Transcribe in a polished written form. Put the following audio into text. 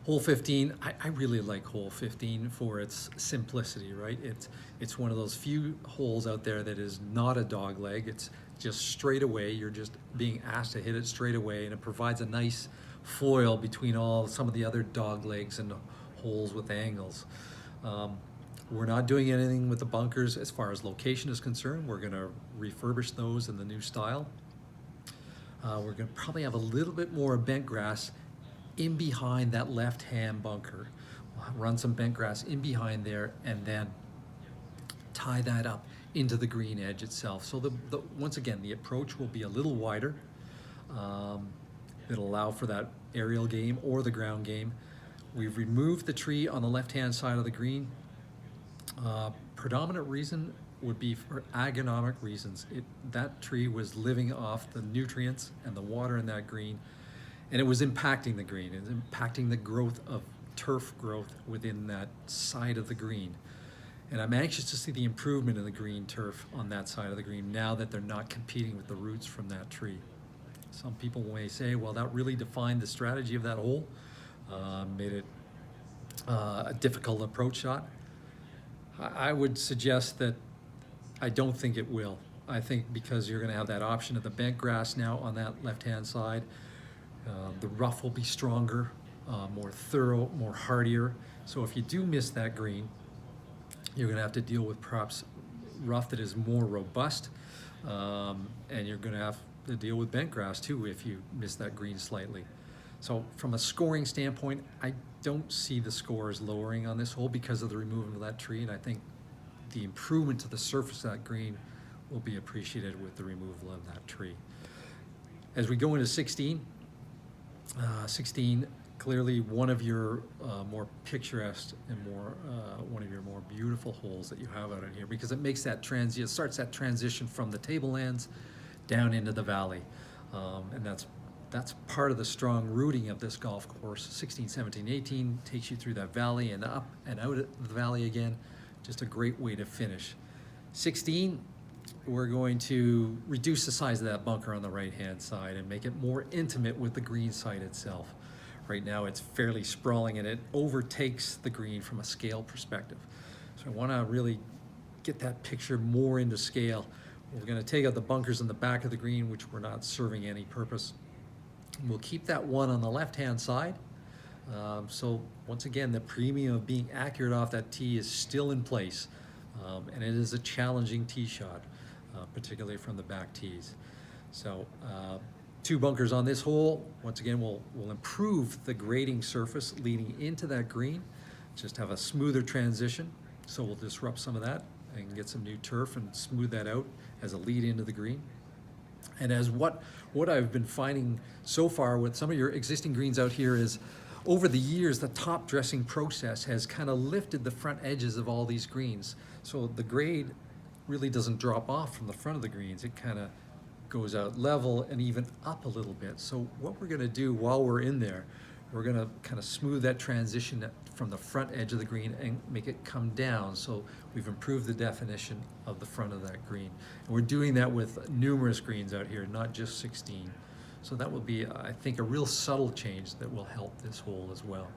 Hole 15, I really like hole 15 for its simplicity, right? It's one of those few holes out there that is not a dog leg. It's just straight away. You're just being asked to hit it straight away, and it provides a nice foil between some of the other dog legs and holes with angles. We're not doing anything with the bunkers as far as location is concerned. We're going to refurbish those in the new style. We're going to probably have a little bit more bent grass in behind that left-hand bunker. We'll run some bent grass in behind there and then tie that up into the green edge itself. So once again, the approach will be a little wider. It'll allow for that aerial game or the ground game. We've removed the tree on the left-hand side of the green. Predominant reason would be for agronomic reasons. That tree was living off the nutrients and the water in that green, and it was impacting the green. It was impacting the growth of turf growth within that side of the green. And I'm anxious to see the improvement in the green turf on that side of the green now that they're not competing with the roots from that tree. Some people may say, well, that really defined the strategy of that hole, made it a difficult approach shot. I would suggest that I don't think it will. I think because you're going to have that option of the bent grass now on that left-hand side, the rough will be stronger, more thorough, more hardier. So if you do miss that green, you're going to have to deal with perhaps rough that is more robust, and you're going to have to deal with bent grass too if you miss that green slightly. So from a scoring standpoint, I don't see the scores lowering on this hole because of the removal of that tree, and I think the improvement to the surface of that green will be appreciated with the removal of that tree. As we go into 16, 16 clearly one of your more picturesque and one of your more beautiful holes that you have out in here, because it makes that it starts that transition from the tablelands down into the valley, and that's part of the strong rooting of this golf course. 16, 17, 18 takes you through that valley and up and out of the valley again. Just a great way to finish. 16, we're going to reduce the size of that bunker on the right-hand side and make it more intimate with the green side itself. Right now it's fairly sprawling and it overtakes the green from a scale perspective. So I want to really get that picture more into scale. We're going to take out the bunkers in the back of the green, which were not serving any purpose. We'll keep that one on the left-hand side. So once again, the premium of being accurate off that tee is still in place, and it is a challenging tee shot, particularly from the back tees. So 2 bunkers on this hole. Once again, we'll improve the grading surface leading into that green, just have a smoother transition. So we'll disrupt some of that and get some new turf and smooth that out as a lead into the green. And as what I've been finding so far with some of your existing greens out here is, over the years, the top dressing process has kind of lifted the front edges of all these greens. So the grade really doesn't drop off from the front of the greens. It kind of goes out level and even up a little bit. So what we're going to do while we're in there, we're going to kind of smooth that transition from the front edge of the green and make it come down. So we've improved the definition of the front of that green. And we're doing that with numerous greens out here, not just 16. So that will be, I think, a real subtle change that will help this hole as well.